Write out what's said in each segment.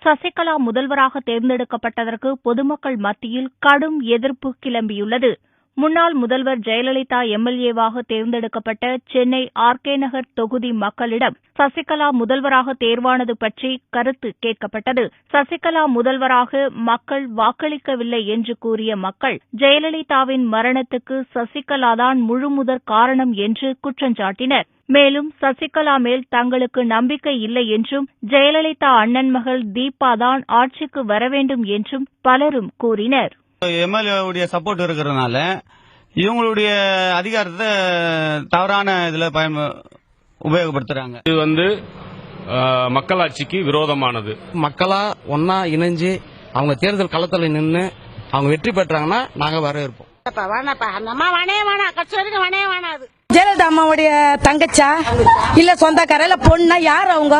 சசிகலா முதல்வராக தேர்ந்தெடுக்கப்பட்டதற்கு பொதுமக்கள் மத்தியில் கடும் எதிர்ப்பு கிளம்பியுள்ளது. முன்னாள் முதல்வர் ஜெயலலிதா எம்எல்ஏவாக தேர்ந்தெடுக்கப்பட்ட சென்னை ஆர்கே நகர் தொகுதி மக்களிடம் சசிகலா முதல்வராக தேர்வானது பற்றி கருத்து கேட்கப்பட்டது. சசிகலா முதல்வராக மக்கள் வாக்களிக்கவில்லை என்று கூறிய மக்கள், ஜெயலலிதாவின் மரணத்துக்கு சசிகலாதான் முழுமுதற் காரணம் என்று குற்றஞ்சாட்டினர். மேலும் சசிகலா மேல் தங்களுக்கு நம்பிக்கை இல்லை என்றும், ஜெயலலிதா அண்ணன் மகள் தீபாதான் ஆட்சிக்கு வரவேண்டும் என்றும் பலரும் கூறினர். எம்எல்ஏ சப்போர்ட் இருக்கிறதுனால இவங்களுடைய அதிகாரத்தை தவறான இதுல உபயோகப்படுத்துறாங்க. இது மக்களாட்சிக்கு விரோதமானது. மக்களா ஒன்னா இணைஞ்சு அவங்க தேர்தல் களத்துல நின்று அவங்க வெற்றி பெற்றாங்கன்னா நாங்க வரவேற்போம். ஜெயலலிதா அம்மாவுடைய தங்கச்சா இல்ல சொந்தக்கார இல்ல பொண்ணா யார் அவங்க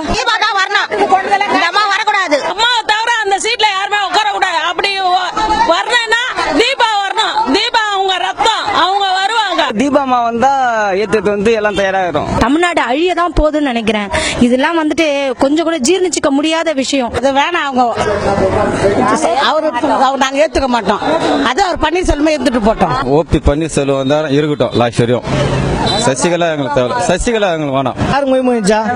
வரக்கூடாது. அம்மாவை தவிர அந்த சீட்ல யாருமே உட்கார கூடாது. அப்படி வரணும்னா தீபா வரணும். தீபா அவங்க ரத்தம், அவங்க வருவாங்க. தீபா அம்மா வந்தா ஏத்துக்கு எல்லாம் தயாராகிறோம். தமிழ்நாடு அழியதான் போகுதுன்னு நினைக்கிறேன். இதெல்லாம் கொஞ்சம் கூட ஜீர்ணிச்சுக்க முடியாத விஷயம். அது வேணாம், அவங்க அவரு நாங்க ஏத்துக்க மாட்டோம். அது அவர் பன்னீர்செல்வம் ஏத்துட்டு போட்டோம். ஓபி பன்னீர்செல்வம் வந்தா இருக்கட்டும் லாஸ்ட் வரையும். சசிகலா எங்களுக்கு தேவை. சசிகலா எங்களுக்கு வேணாம். யாரு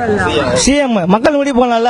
சிஎம் மக்கள் முடி போனால